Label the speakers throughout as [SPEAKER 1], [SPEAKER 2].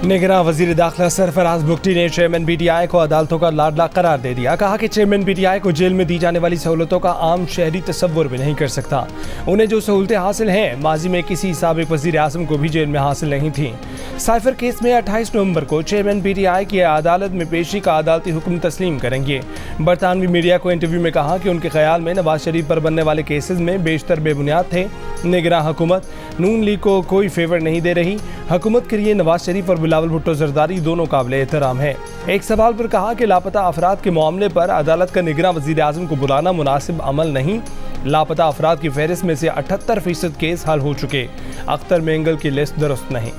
[SPEAKER 1] निगरान वजीर दाखिला सरफराज बुगटी ने चेयरमैन पीटीआई को अदालतों का लाडला करार दे दिया। कहा कि चेयरमैन पीटीआई को जेल में दी जाने वाली सहूलतों का आम शहरी तस्वुर भी नहीं कर सकता। उन्हें जो सहूलतें हासिल हैं, माजी में किसी साबिक वजीर आजम को भी जेल में हासिल नहीं थी। साइफर केस में 28 नवंबर को चेयरमैन पीटीआई की अदालत में पेशी का अदालती हुक्म तस्लीम करेंगे। बरतानवी मीडिया को इंटरव्यू में कहा कि उनके ख्याल में नवाज शरीफ पर बनने वाले केसेस में बेशतर बेबुनियाद थे। निगरान हुकूमत नून लीग को कोई फेवर नहीं दे रही। हुकूमत के लिए नवाज शरीफ और बिलावल भुट्टो जरदारी दोनों काबिल एहतराम है। एक सवाल पर कहा कि लापता अफराद के मामले पर अदालत का निगरान वजीर आजम को बुलाना मुनासिब अमल नहीं। लापता अफराद की फहरिस्त में से 78% केस हल हो चुके। अख्तर मेंगल की लिस्ट दुरुस्त नहीं।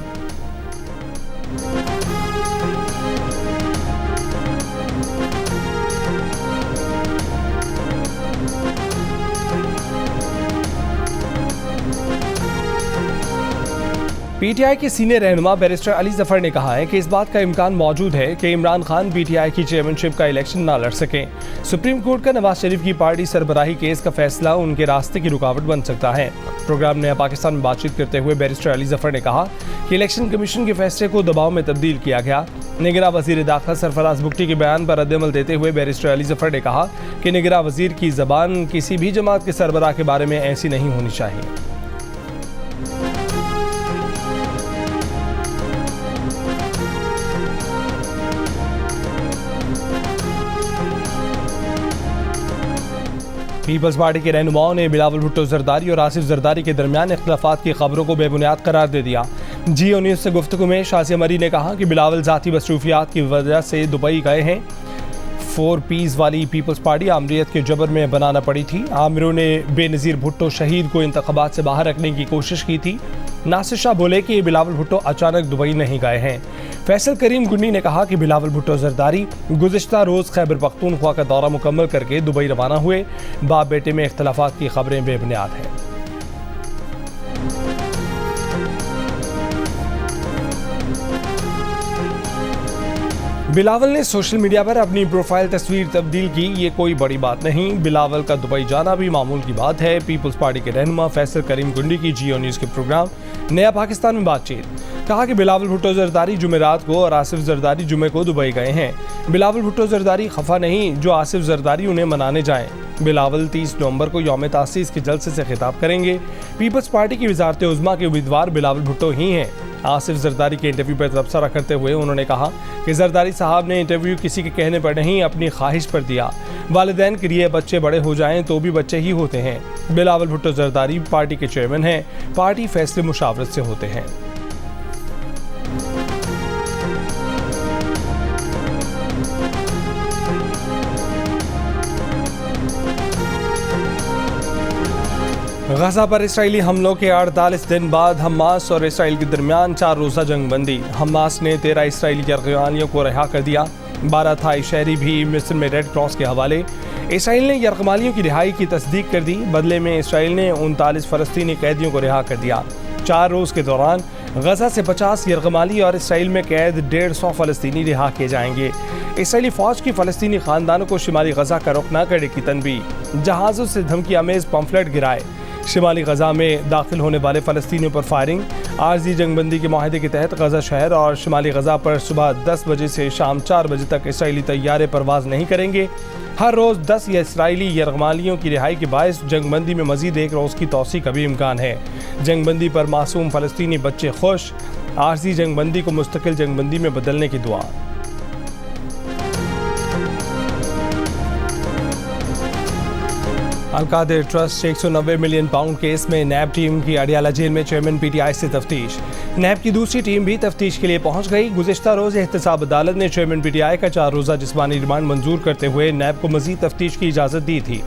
[SPEAKER 1] पीटीआई के सीनियर रहनुमा बैरिस्टर अली जफर ने कहा है कि इस बात का इम्कान मौजूद है कि इमरान खान पीटीआई की चेयरमैनशिप का इलेक्शन ना लड़ सकें। सुप्रीम कोर्ट का नवाज शरीफ की पार्टी सरबराही केस का फैसला उनके रास्ते की रुकावट बन सकता है। प्रोग्राम नया पाकिस्तान में बातचीत करते हुए बैरिस्टर अली जफर ने कहा कि इलेक्शन कमीशन के फैसले को दबाव में तब्दील किया गया। निगरान वजीर दाखिला सरफराज बुगटी के बयान पर रद्द-ए-अमल देते हुए बैरिस्टर अली जफर ने कहा कि निगरान वजीर की जबान किसी भी जमात के सरबराह के बारे में ऐसी नहीं होनी चाहिए। पीपल्स पार्टी के रहनुमाओं ने बिलावल भुट्टो जरदारी और आसिफ जरदारी के दरमियान इख्तलाफात की खबरों को बेबुनियाद करार दे दिया। जियो न्यूज़ से गुफ्तगू में शाज़िया मरी ने कहा कि बिलावल ज़ाती मसरूफियात की वजह से दुबई गए हैं। 4 पीस वाली पीपल्स पार्टी आमरीत के जबर में बनाना पड़ी थी। आमिरों ने बेनज़ीर भुट्टो शहीद को इंतखाबात से बाहर रखने की कोशिश की थी। नासिर शाह बोले कि बिलावल भुट्टो अचानक दुबई नहीं गए हैं। फैसल करीम गुन्नी ने कहा कि बिलावल भुट्टो जरदारी गुज़िश्ता रोज़ खैबर पख्तूनख्वा का दौरा मुकम्मल करके दुबई रवाना हुए। बाप बेटे में इख्तलाफात की खबरें बेबुनियाद हैं। बिलावल ने सोशल मीडिया पर अपनी प्रोफाइल तस्वीर तब्दील की। ये कोई बड़ी बात नहीं। बिलावल का दुबई जाना भी मामूल की बात है। पीपल्स पार्टी के रहनुमा फैसल करीम गुंडी की जियो न्यूज़ के प्रोग्राम नया पाकिस्तान में बातचीत। कहा कि बिलावल भुट्टो जरदारी जुमेरात को और आसिफ जरदारी जुमे को दुबई गए हैं। बिलावल भुट्टो जरदारी खफा नहीं जो आसिफ जरदारी उन्हें मनाने जाएं। बिलावल 30 नवंबर को यौम तासीस के जलसे से खिताब करेंगे। पीपल्स पार्टी की वजारत उज़्मा के उम्मीदवार बिलावल भुट्टो ही हैं। आसिफ जरदारी के इंटरव्यू पर तबसरा करते हुए उन्होंने कहा कि जरदारी साहब ने इंटरव्यू किसी के कहने पर नहीं, अपनी ख्वाहिश पर दिया। वालिदैन के लिए बच्चे बड़े हो जाएं तो भी बच्चे ही होते हैं। बिलावल भुट्टो जरदारी पार्टी के चेयरमैन हैं। पार्टी फैसले मुशावरत से होते हैं। गजा पर इसराइली हमलों के 48 दिन बाद हमास और इसराइल के दरमियान 4 रोज़ा जंग बंदी। हमास ने 13 इसराइली यरगमालियों को रिहा कर दिया। 12 थाई शहरी भी मिस्र में रेड क्रॉस के हवाले। इसराइल ने यरगमालियों की रिहाई की तस्दीक कर दी। बदले में इसराइल ने 39 फ़लस्तीनी कैदियों को रिहा कर दिया। 4 रोज़ के दौरान गजा से 50 यरगमाली और इसराइल में कैद 150 फ़लस्तीनी रिहा किए जाएंगे। इसराइली फ़ौज की फ़लस्तीनी ख़ानदानों को शिमाली गजा का रुख न करने की तनबीह। जहाज़ों से धमकी आमेज़ पम्फलेट गिराए। शिमाली गजा में दाखिल होने वाले फ़लस्तीनियों पर फायरिंग। आर्जी जंगबंदी के माहिदे के तहत गजा शहर और शिमाली गजा पर सुबह 10 बजे से शाम 4 बजे तक इसराइली तैयारे परवाज़ नहीं करेंगे। हर रोज़ 10 इसराइली यरगमालियों की रिहाई के बायस जंगबंदी में मज़ीद 1 रोज़ की तौसी का भी इम्कान है। जंगबंदी पर मासूम फ़लस्तीनी बच्चे खुश। आर्जी जंगबंदी को मुस्तकिल जंगबंदी में बदलने की दुआ। Al-Qadir trust 190 million pound case में नैब टीम की अडियाला जेल में चेयरमैन पीटीआई से तफ्तीश। नैब की दूसरी टीम भी तफ्तीश के लिए पहुंच गई। गुज़िश्ता रोज़ एहतसाब अदालत ने चेयरमैन पीटीआई का 4 रोज़ा जिस्मानी रिमांड मंजूर करते हुए नैब को मज़ीद तफ्तीश की इजाज़त दी थी।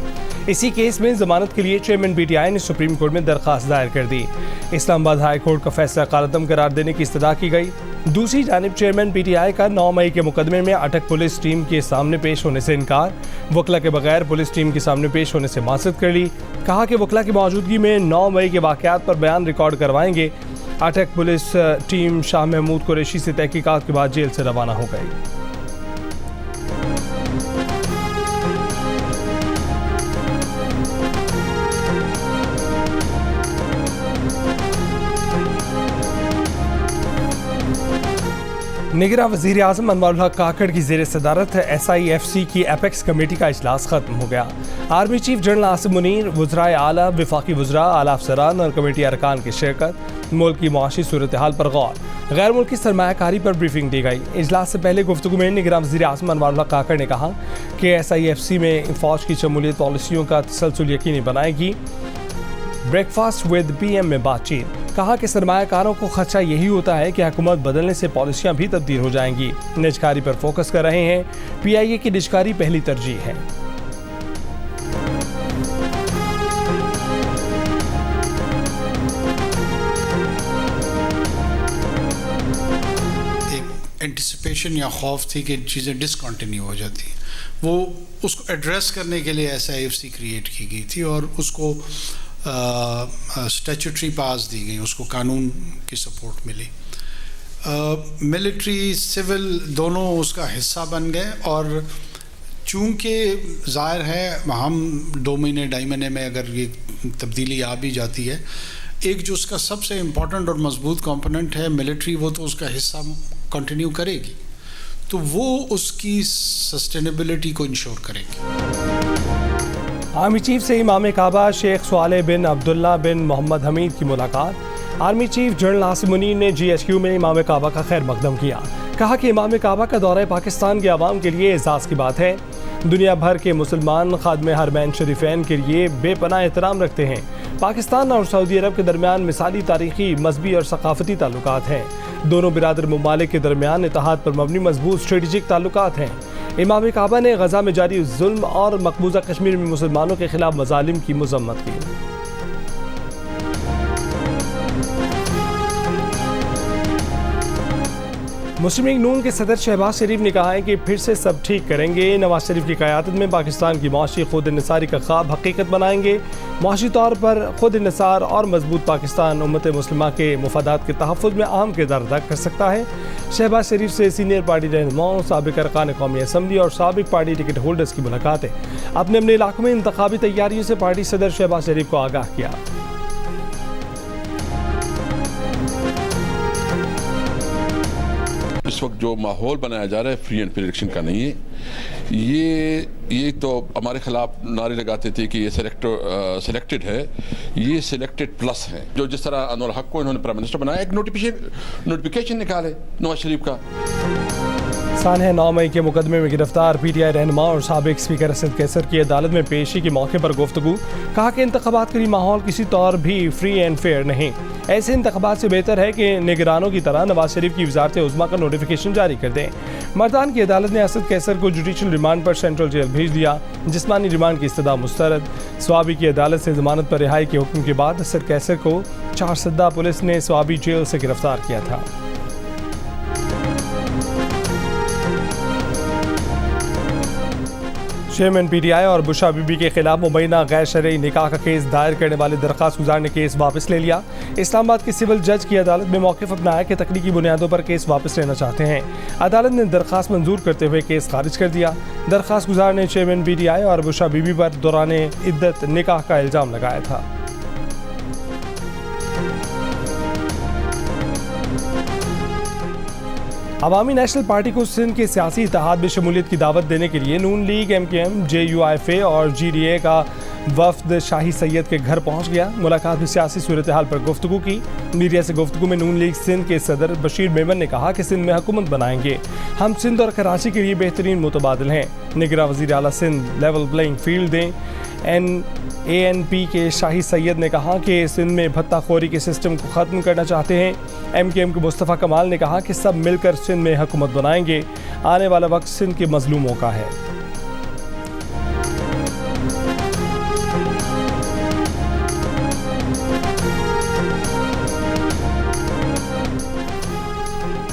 [SPEAKER 1] इसी केस में जमानत के लिए चेयरमैन पीटीआई ने सुप्रीम कोर्ट में दरख्वास्त दायर कर दी। इस्लामाबाद हाई कोर्ट का फैसला कालअदम करार देने की इस्तदा की गई। दूसरी जानिब चेयरमैन पीटीआई का 9 मई के मुकदमे में अटक पुलिस टीम के सामने पेश होने से इनकार। वकला के बगैर पुलिस टीम के सामने पेश होने से माज़रत कर ली। कहा कि वकला की मौजूदगी में 9 मई के वाक़यात पर बयान रिकॉर्ड करवाएंगे। अटक पुलिस टीम शाह महमूद कुरैशी से तहकीकात के बाद जेल से रवाना हो गई। निगरान वज़ीर आज़म अनवारुल हक काकड़ की ज़ेर सदारत SIFC की एपेक्स कमेटी का इजलास ख़त्म हो गया। Army chief general Asim Munir, वज़राए आला, वफाकी वज़रा, आला अफसरान और कमेटी अरकान की शिरकत। मुल्क की मुआशी सूरत हाल पर गौर, गैर मुल्की सरमायाकारी पर ब्रीफिंग दी गई। इजलास से पहले गुफ्तगू में निगरान वज़ीर आज़म अनवारुल हक काकड़ ने कहा कि SIFC में फ़ौज की शमूलियत पॉलिसियों का तसलसल यकीनी बनाएगी। ब्रेकफास्ट विद PM में बातचीत, कहा कि सरमायाकारों को खदशा यही होता है कि हुकूमत बदलने से पॉलिसियां भी तब्दील हो जाएंगी। निजकारी पर फोकस कर रहे हैं। PIA की निजकारी पहली तरजीह है।
[SPEAKER 2] एक एंटिसिपेशन या खौफ थी कि चीज़ें डिसकंटिन्यू हो जाती हैं, वो उसको एड्रेस करने के लिए SIFC क्रिएट की गई थी और उसको स्टैट्यूटरी पास दी गई, उसको कानून की सपोर्ट मिली। मिलिट्री सिविल दोनों उसका हिस्सा बन गए और चूँकि ज़ाहिर है हम 2 महीने 2.5 महीने में अगर ये तब्दीली आ भी जाती है, एक जो उसका सबसे इम्पॉर्टेंट और मजबूत कंपोनेंट है मिलिट्री, वो तो उसका हिस्सा कंटिन्यू करेगी, तो वो उसकी सस्टेनेबिलिटी को इंश्योर करेगी।
[SPEAKER 1] आर्मी चीफ से इमाम काबा शेख स्वाले बिन अब्दुल्ला बिन मोहम्मद हमीद की मुलाकात। Army chief general Asim Munir ने GHQ में इमाम काबा का खैर मकदम किया। कहा कि इमाम काबा का दौरा पाकिस्तान के अवाम के लिए एजाज़ की बात है। दुनिया भर के मुसलमान खादमे हरमैन शरीफैन के लिए बेपनाह एहतराम रखते हैं। पाकिस्तान और सऊदी अरब के दरमियान मिसाली तारीखी, मजहबी और सकाफती ताल्लुकात हैं। दोनों बिरादर ममालिक के दरमियान इत्तेहाद पर मबनी मजबूत स्ट्रेटजिक ताल्लुकात हैं। इमाम काबा ने गजा में जारी जुल्म और मकबूजा कश्मीर में मुसलमानों के खिलाफ मजालिम की मजम्मत की। मुस्लिम लीग नून के सदर शहबाज शरीफ ने कहा है कि फिर से सब ठीक करेंगे। नवाज शरीफ की क़यादत में पाकिस्तान की मुआशी खुद इन्हिसारी का ख्वाब हकीकत बनाएंगे। मुआशी तौर पर खुद इन्हिसार और मजबूत पाकिस्तान उम्मत मुस्लिमा के मुफादात के तहफ़्फ़ुज़ में अहम किरदार अदा कर सकता है। शहबाज शरीफ से सीनियर पार्टी रहनुमाओं, साबिक़ अरकान कौमी असम्बली और साबिक़ पार्टी टिकट होल्डर्स की मुलाकातें। अपने अपने इलाकों में इंतखाबी तैयारियों से पार्टी सदर शहबाज शरीफ को आगाह किया।
[SPEAKER 3] इस वक्त जो माहौल बनाया जा रहा है फ्री एंड फेयर इलेक्शन का नहीं है। ये तो हमारे खिलाफ नारे लगाते थे कि ये सिलेक्टेड है, ये सिलेक्टेड प्लस है। जो जिस तरह अनवर हक को इन्होंने प्राइम मिनिस्टर बनाया, एक नोटिफिकेशन निकाले नवाज शरीफ का।
[SPEAKER 1] सानह 9 मई के मुकदमे में गिरफ्तार PTI रहनुमा और साबिक स्पीकर असद कैसर की अदालत में पेशी के मौके पर गुफ्तगू। कहा कि इंतखाबात के लिए माहौल किसी तौर भी फ्री एंड फेयर नहीं। ऐसे इंतखाबात से बेहतर है कि निगरानों की तरह नवाज शरीफ की वजारत उज़्मा का नोटिफिकेशन जारी कर दें। मर्दान की अदालत ने असद कैसर को जुडिशल रिमांड पर सेंट्रल जेल भेज दिया। जिस्मानी रिमांड की इस्तदा मुस्तरद। स्वाबी की अदालत से जमानत पर रिहाई के हुक्म के बाद असद कैसर को 4 सद्दा पुलिस ने स्वाबी जेल से गिरफ्तार किया था। चेयरमैन PTI और बुशा बीबी के खिलाफ मुबैना गैर शरई निकाह का केस दायर करने वाले दरख्वास्त गुजार ने केस वापस ले लिया। इस्लामाबाद की सिविल जज की अदालत में मौक़िफ़ अपनाया कि तकनीकी बुनियादों पर केस वापस लेना चाहते हैं। अदालत ने दरख्वास्त मंजूर करते हुए केस खारिज कर दिया। दरख्वास्त गुजार ने चेयरमैन PTI और बुशा बीबी पर दौरान इद्दत निकाह का इल्ज़ाम लगाया था। अवामी नेशनल पार्टी को सिंध के सियासी इत्तेहाद में शमूलियत की दावत देने के लिए नून लीग, MKM, JUIFA और GDA का वफ्द शाही सैयद के घर पहुंच गया। मुलाकात में सियासी सूरत हाल पर गुफ्तगू की। मीडिया से गुफ्तगू में नून लीग सिंध के सदर बशीर मेमन ने कहा कि सिंध में हुकूमत बनाएंगे। हम सिंध और कराची के लिए बेहतरीन मुतबादिल हैं। निगरान वज़ीर आला सिंध लेवल प्लेइंग फील्ड दें। ANP के शाही सैयद ने कहा कि सिंध में भत्ताखोरी के सिस्टम को ख़त्म करना चाहते हैं। MKM के मुस्तफ़ा कमाल ने कहा कि सब मिलकर सिंध में हुकूमत बनाएंगे। आने वाला वक्त सिंध के मजलूमों का है।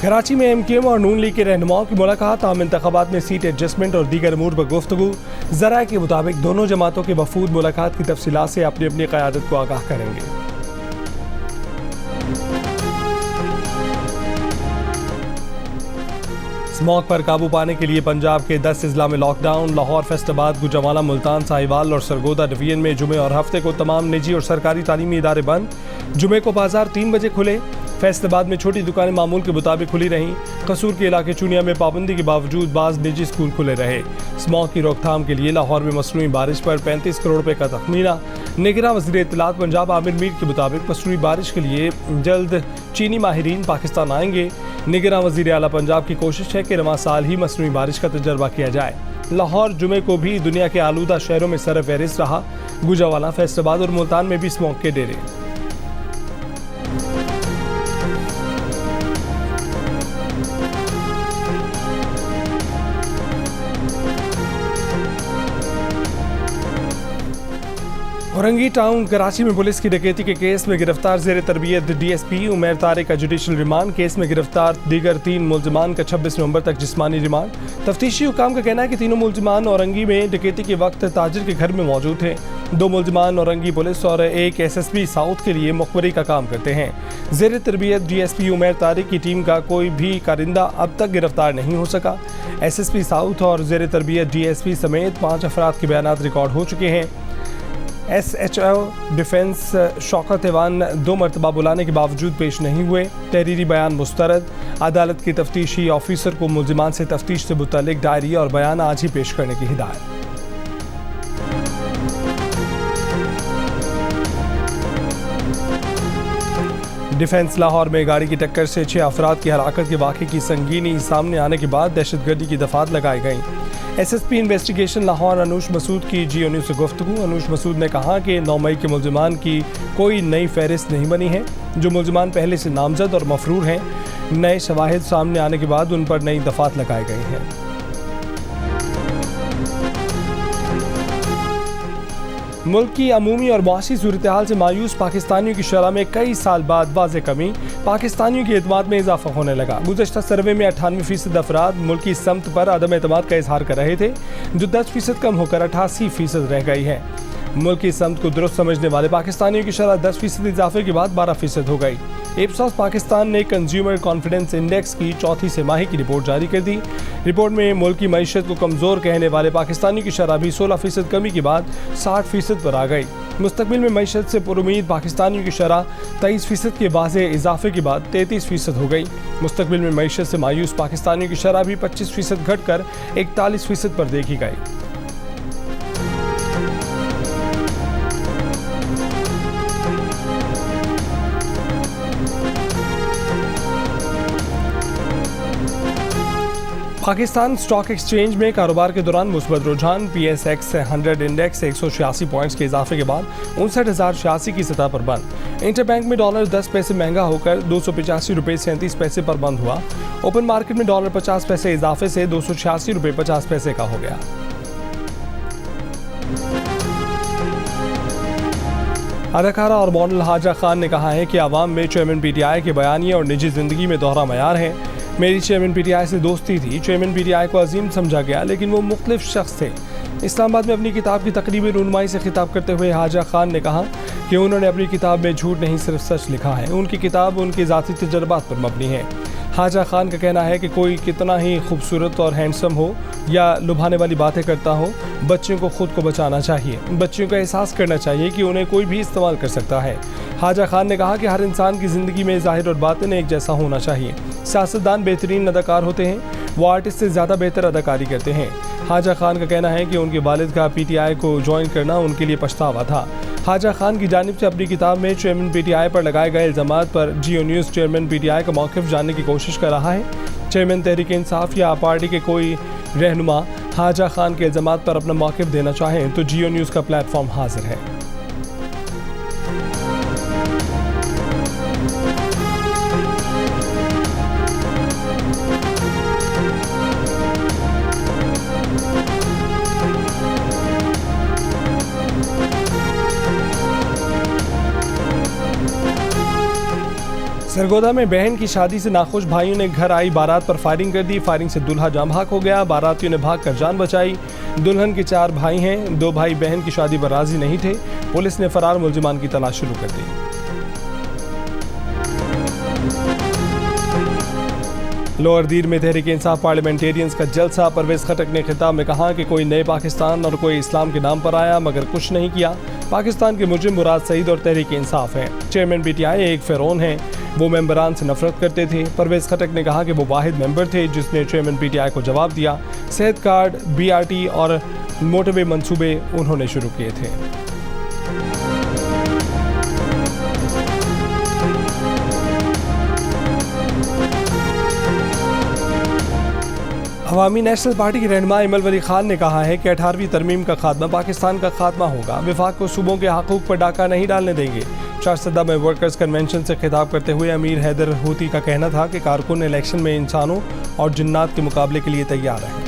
[SPEAKER 1] कराची में MKM और नून लीग के रहनुमाओं की मुलाकात। आम इंतखाबात में सीट एडजस्टमेंट और दीगर अमूर पर गुफ्तगू। ज़राए के मुताबिक दोनों जमातों के वफूद मुलाकात की तफसीलात से अपनी अपनी क़यादत को आगाह करेंगे। स्मॉग पर काबू पाने के लिए पंजाब के 10 अजला में लॉकडाउन। लाहौर, फैसलाबाद, गुजरांवाला, मुल्तान, साहिवाल और सरगोदा डिवीजन में जुमे और हफ्ते को तमाम निजी और सरकारी तालीमी इदारे बंद। जुमे को बाजार 3 बजे खुले। फैसलाबाद में छोटी दुकानें मामूल के मुताबिक खुली रहीं। कसूर के इलाके चुनिया में पाबंदी के बावजूद बाज़ निजी स्कूल खुले रहे। स्मॉग की रोकथाम के लिए लाहौर में मसनूई बारिश पर 35 करोड़ रुपए का तखमीना। निगरां वज़ीर इत्तलात पंजाब आमिर मीर के मुताबिक मसनूई बारिश के लिए जल्द चीनी माहिरीन पाकिस्तान आएंगे। निगरां वज़ीर आला पंजाब की कोशिश है कि रवां साल ही मसनूई बारिश का तजर्बा किया जाए। लाहौर जुमे को भी दुनिया के आलूदा शहरों में सरफहरिस्त रहा। गुजरावाला, फैसलाबाद और मुल्तान में भी स्मॉग के डेरे। औरंगी टाउन कराची में पुलिस की डकैती के केस में गिरफ्तार ज़ेर तरबियत डीएसपी उमैर तारिक का जुडिशल रिमांड। केस में गिरफ्तार दीगर 3 मुलजमान का 26 नवंबर तक जिस्मानी रिमांड। तफ्तीशी हुकाम का कहना है कि तीनों मुलजमान औरंगी में डकैती के वक्त ताजिर के घर में मौजूद थे। 2 मुलजमान औरंगी पुलिस और एक एसएसपी साउथ के लिए मुखबरी का काम करते हैं। ज़ेर तरबियत डीएसपी उमैर तारिक की टीम का कोई भी कारिंदा अब तक गिरफ्तार नहीं हो सका। एसएसपी साउथ और ज़ेर तरबियत डीएसपी समेत 5 अफराद के बयानात रिकॉर्ड हो चुके हैं। SHO डिफेंस शौकत ऐवान 2 मरतबा बुलाने के बावजूद पेश नहीं हुए। तहरीरी बयान मुस्तरद। अदालत की तफ्तीशी ऑफिसर को मुलजिमान से तफ्तीश से मुतल्लिक डायरी और बयान आज ही पेश करने की हिदायत। डिफेंस लाहौर में गाड़ी की टक्कर से 6 अफराद की हलाकत के वाक़े की संगीनी सामने आने के बाद दहशतगर्दी की दफात लगाई गई। एसएसपी इन्वेस्टिगेशन लाहौर अनूश मसूद की जियो न्यूज़ से गुफ्तगू। अनूश मसूद ने कहा कि 9 मई के मुलजिमान की कोई नई फहरिस्त नहीं बनी है। जो मुलजिमान पहले से नामजद और मफरूर हैं, नए शवाहिद सामने आने के बाद उन पर नई दफात लगाई गई हैं। मुल्क की अमूमी और मुआशी सूरत हाल से मायूस पाकिस्तानियों की शरह में कई साल बाद वाज़े कमी। पाकिस्तानियों के एतमाद में इजाफा होने लगा। गुज़श्ता सर्वे में 98% अफराद मुल्क की समत पर अदम एतमाद का इजहार कर रहे थे, जो 10% कम होकर 88% रह गई है। मुल्क की समत को दुरुस्त समझने वाले पाकिस्तानियों की शरह 10% इजाफे के बाद 12% हो गई। इप्सॉस पाकिस्तान ने कंज्यूमर कॉन्फिडेंस इंडेक्स की चौथी तिमाही की रिपोर्ट जारी कर दी। रिपोर्ट में मुल्क की मईशत को कमज़ोर कहने वाले पाकिस्तानियों की शरह भी 16% कमी के बाद 60% पर आ गई। मुस्तकबिल में मईशत से पुरुमीद पाकिस्तानियों की शरह 23% के वाज़े इजाफे के बाद 33% हो गई। मुस्तकबिल में मईशत से मायूस पाकिस्तानियों की शरह भी 25% घट कर 41% पर देखी गई। पाकिस्तान स्टॉक एक्सचेंज में कारोबार के दौरान मुस्बत रुझान। PSX 100 इंडेक्स 186 पॉइंट्स के इजाफे के बाद 59,086 की सतह पर बंद। इंटरबैंक में डॉलर 10 पैसे महंगा होकर 285 रुपये 37 पैसे पर बंद हुआ। ओपन मार्केट में डॉलर 50 पैसे इजाफे से 286 रुपये 50 पैसे का हो गया। अदाकारा और मॉडल हाजा खान ने कहा है कि आवाम में चेयरमैन PTI के बयानिए और निजी जिंदगी में दोहरा मयार है। मेरी चेयरमैन PTI से दोस्ती थी। चेयरमैन PTI को अजीम समझा गया, लेकिन वो मुख्तलिफ शख्स थे। इस्लामाबाद में अपनी किताब की तकरीबी रूनुमाई से खिताब करते हुए हाजा खान ने कहा कि उन्होंने अपनी किताब में झूठ नहीं सिर्फ सच लिखा है। उनकी किताब उनके ज़ाती तजर्बात पर मबनी है। हाजा खान का कहना है कि कोई कितना ही खूबसूरत और हैंडसम हो या लुभाने वाली बातें करता हो, बच्चों को खुद को बचाना चाहिए। बच्चों को एहसास करना चाहिए कि उन्हें कोई भी इस्तेमाल कर सकता है। हाजा खान ने कहा कि हर इंसान की ज़िंदगी में ज़ाहिर और बातिन एक जैसा होना चाहिए। सियासतदान बेहतरीन अदाकार होते हैं, वो आर्टिस्ट से ज़्यादा बेहतर अदाकारी करते हैं। हाजा खान का कहना है कि उनके वालिद का PTI को ज्वाइन करना उनके लिए पछतावा था। हाजा खान की जानिब से अपनी किताब में चेयरमैन PTI पर लगाए गए इल्ज़ामात पर जियो न्यूज़ चेयरमैन PTI का मौक़िफ़ जानने की कोशिश कर रहा है। चेयरमैन तहरीक इंसाफ या पार्टी के कोई रहनुमा हाजा खान के इल्ज़ामात पर अपना मौक़िफ़ देना चाहें तो जियो न्यूज़ का प्लेटफॉर्म हाजिर है। सरगोदा में बहन की शादी से नाखुश भाइयों ने घर आई बारात पर फायरिंग कर दी। फायरिंग से दूल्हा जाम भाग हो गया। बारातियों ने भागकर जान बचाई। दुल्हन के 4 भाई हैं। 2 भाई बहन की शादी पर राजी नहीं थे। पुलिस ने फरार मुलजिमान की तलाश शुरू कर दी। लोअर दीर में तहरीक इंसाफ पार्लियामेंटेरियंस का जलसा। परवेज खटक ने खिताब में कहा कि कोई नए पाकिस्तान और कोई इस्लाम के नाम पर आया मगर कुछ नहीं किया। पाकिस्तान के मुजरिम मुराद सईद और तहरीक इंसाफ हैं। चेयरमैन PTI एक फ़िरौन है। वो मेंबरान से नफरत करते थे। परवेज खटक ने कहा कि वो वाहिद मेंबर थे जिसने चेयरमैन पीटीआई को जवाब दिया। सेहत कार्ड, बीआरटी और मोटरवे मंसूबे उन्होंने शुरू किए थे। अवामी नेशनल पार्टी की रहनुमा इमल वली खान ने कहा है कि 18वीं तरमीम का खात्मा पाकिस्तान का खात्मा होगा। विफाक को सूबों के हकूक पर डाका नहीं डालने देंगे। चारसदा में वर्कर्स कन्वेंशन से खिताब करते हुए अमीर हैदर हूती का कहना था कि कारकुन इलेक्शन में इंसानों और जिन्नात के मुकाबले के लिए तैयार हैं।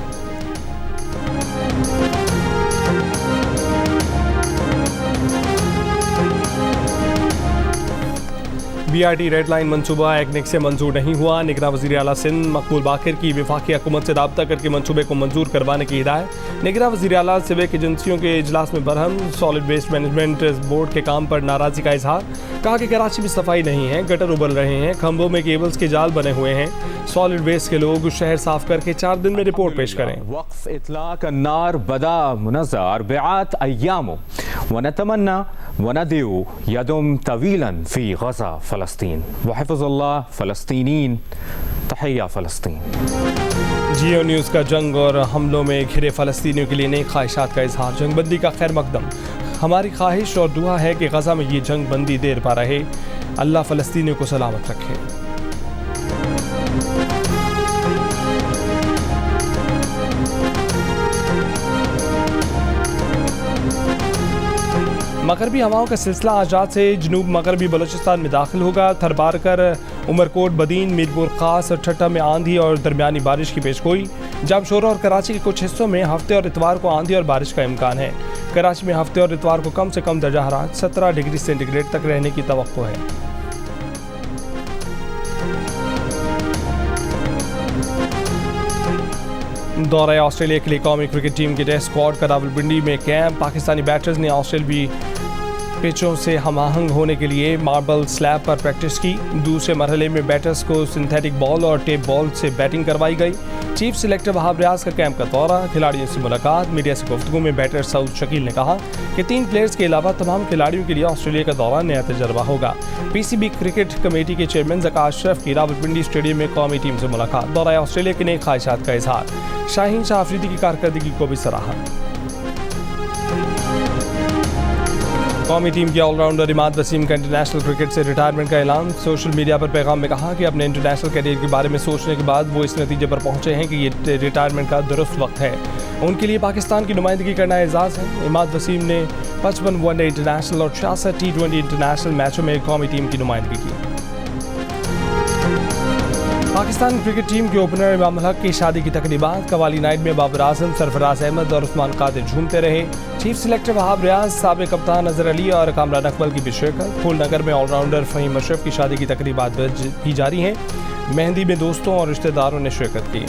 [SPEAKER 1] बीआरटी रेड लाइन मनसूबा एक्निक से मंजूर नहीं हुआ। निगरान वज़ीर आला सिंध मकबूल बाकिर की वफाकी हुकूमत से रब्ता करके मंसूबे को मंजूर करवाने की हिदायत। निगरान वज़ीर आला सिविक एजेंसियों के इजलास में Barham. Solid waste management board के काम पर नाराज़गी का इजहार। कहा कि कराची में सफाई नहीं है, गटर उबल रहे हैं, खंभों में केबल्स के जाल बने हुए हैं। सॉलिड वेस्ट के लोग शहर साफ करके 4 दिन में रिपोर्ट पेश करें।
[SPEAKER 4] वक्फ इतलाक अन्नार बदा मुनज़्ज़ा अर्बआत अय्याम वनतमन्ना वनदउ यदुम तवीलन फी गज़ा फ़लस्तीन वहिफ़्ज़ुल्लाह फ़लस्तीनीन तहिया फ़लस्तीन।
[SPEAKER 1] जियो न्यूज़ का जंग और हमलों में घिरे फ़लस्तीनियों के लिए नई ख्वाहिशात का इजहार। जंगबंदी का खैर मकदम। हमारी ख्वाहिश और दुआ है कि गज़ा में ये जंग बंदी देर पा रहे। अल्लाह फ़लस्तीनियों को सलामत रखे। मगरबी हवाओं का सिलसिला आज रात से जनूब मगरबी बलूचिस्तान में दाखिल होगा। थरबारकर, उमरकोट, बदीन, मीरपुर खास और ठट्टा में आंधी और दरमियानी बारिश की पेशगोई। जामशोरा और कराची के कुछ हिस्सों में हफ्ते और इतवार को आंधी और बारिश का इम्कान है। कराची में हफ्ते और इतवार को कम से कम दर्जा हरारत 17 डिग्री सेंटीग्रेड तक रहने की तवक्को है। दौरा ऑस्ट्रेलिया के लिए कौमी क्रिकेट टीम की टेस्ट स्क्वाड का रावलपिंडी में कैंप। पाकिस्तानी बैटर्स ने ऑस्ट्रेलियाई पिचों से हमाहंग होने के लिए मार्बल स्लैब पर प्रैक्टिस की। दूसरे मरहले में बैटर्स को सिंथेटिक बॉल और टेप बॉल से बैटिंग करवाई गई। चीफ सिलेक्टर वहाब रियाज का कैंप का दौरा, खिलाड़ियों से मुलाकात। मीडिया से गुफ्तगू में बैटर सऊद शकील ने कहा कि 3 प्लेयर्स के अलावा तमाम खिलाड़ियों के लिए ऑस्ट्रेलिया का दौरा नया तजर्बा होगा। पीसीबी क्रिकेट कमेटी के चेयरमैन ज़का अशरफ की रावलपिंडी स्टेडियम में कौमी टीम से मुलाकात। दौरा ऑस्ट्रेलिया की नई ख्वाहिशात का इजहार। शाहीन शाह अफरीदी की कारकर्दगी को भी सराहा। कौमी टीम के ऑलराउंडर इमाद वसीम का इंटरनेशनल क्रिकेट से रिटायरमेंट का ऐलान। सोशल मीडिया पर पैगाम में कहा कि अपने इंटरनेशनल करियर के बारे में सोचने के बाद वो इस नतीजे पर पहुंचे हैं कि ये रिटायरमेंट का दुरुस्त वक्त है। उनके लिए पाकिस्तान की नुमाइंदगी करना एजाज़ है। इमाद वसीम ने 55 वनडे इंटरनेशनल और 66 T20 इंटरनेशनल मैचों में कौमी टीम की नुमाइंदगी की। पाकिस्तान क्रिकेट टीम के ओपनर इमाम हक की शादी की तकरीबात। कवाली नाइट में बाबर आजम, सरफराज अहमद और उस्मान कादिर झूमते रहे। चीफ सिलेक्टर वहाब रियाज, साबिक कप्तान अजहर अली और कामरान अकमल की भी शिरकत। फूलनगर में ऑलराउंडर फ़हीम अशरफ की शादी की तकरीबात भी जारी हैं। मेहंदी में दोस्तों और रिश्तेदारों ने शिरकत की।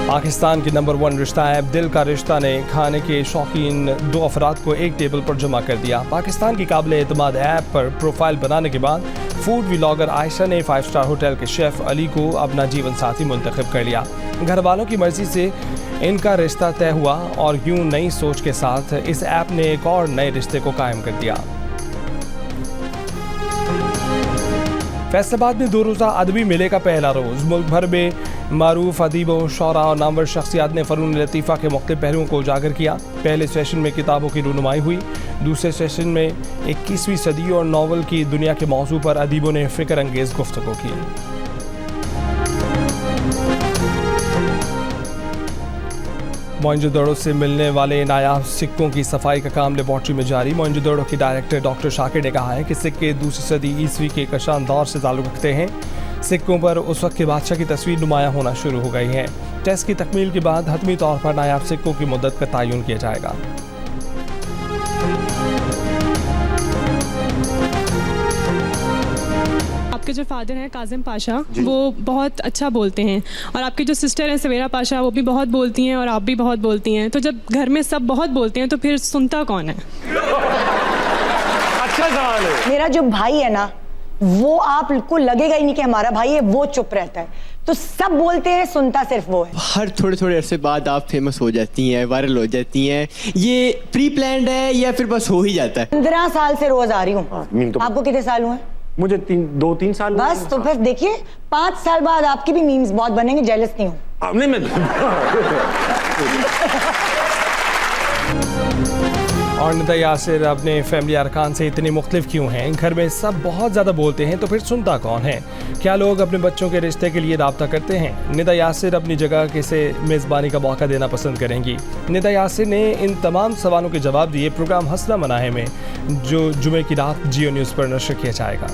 [SPEAKER 1] पाकिस्तान की नंबर 1 रिश्ता ऐप दिल का रिश्ता ने खाने के शौकीन 2 अफराद को एक टेबल पर जमा कर दिया। पाकिस्तान की काबिल एतमाद ऐप पर प्रोफाइल बनाने के बाद फूड व्लॉगर आयशा ने 5 स्टार होटल के शेफ अली को अपना जीवन साथी मुंतखब कर लिया। घर वालों की मर्जी से इनका रिश्ता तय हुआ और यूं नई सोच के साथ इस ऐप ने एक और नए रिश्ते को कायम कर दिया। फैसलाबाद में 2 रोज़ा अदबी मेले का पहला रोज़। मुल्क भर में मारूफ अदीबों, शौरा और नामवर शख्सियात ने फ़नून लतीफ़ा के मुख्तलिफ पहलुओं को उजागर किया। पहले सेशन में किताबों की रूनुमाई हुई। दूसरे सेशन में 21वीं सदी और नावल की दुनिया के मौजू पर अदीबों ने फ़िक्र अंगेज़ गुफ्तगू की। मोइंजोदड़ो से मिलने वाले नायाब सिक्कों की सफाई का काम लेबॉर्ट्री में जारी। मोइंजोदड़ो के डायरेक्टर डॉक्टर शाकिर ने कहा है कि सिक्के 2वीं सदी ईस्वी के कशान दौर से ताल्लुक़ रखते हैं। सिक्कों पर उस वक्त के बादशाह की तस्वीर नुमायाँ होना शुरू हो गई है। टेस्ट की तकमील के बाद हतमी तौर पर नायाब सिक्कों की मुद्दत का तयन किया जाएगा।
[SPEAKER 5] आपके जो फादर हैं काजिम पाशा, वो बहुत अच्छा बोलते हैं और आपकी जो सिस्टर हैं सवेरा पाशा, वो भी बहुत बोलती हैं और आप भी बहुत बोलती हैं। तो जब घर में सब बहुत बोलते हैं तो फिर सुनता कौन है?
[SPEAKER 6] अच्छा सवाल है। मेरा जो भाई है ना, वो आपको लगेगा ही नहीं कि हमारा भाई है, वो चुप रहता है। तो सब बोलते हैं, सुनता सिर्फ वो है।
[SPEAKER 7] हर थोड़े थोड़े अरसे बाद आप फेमस हो जाती हैं, वायरल हो जाती हैं, ये प्री प्लान्ड है या फिर बस हो ही जाता है?
[SPEAKER 6] 15 साल से रोज आ रही हूँ। आपको कितने साल हुए?
[SPEAKER 8] मुझे 2-3 साल
[SPEAKER 6] बस, तो फिर देखिए 5 साल बाद आपके भी मीम्स बहुत बनेंगे, जेलस नहीं हूँ।
[SPEAKER 8] नहीं मैं
[SPEAKER 1] और निदा यासिर अपने फैमिली अरकान से इतने मुख्तलिफ क्यों हैं? घर में सब बहुत ज़्यादा बोलते हैं तो फिर सुनता कौन है? क्या लोग अपने बच्चों के रिश्ते के लिए राब्ता करते हैं? निदा यासिर अपनी जगह किसे मेज़बानी का मौका देना पसंद करेंगी? निदा यासिर ने इन तमाम सवालों के जवाब दिए प्रोग्राम हंसना मना है में, जो जुमे की रात जियो न्यूज़ पर नशर किया जाएगा।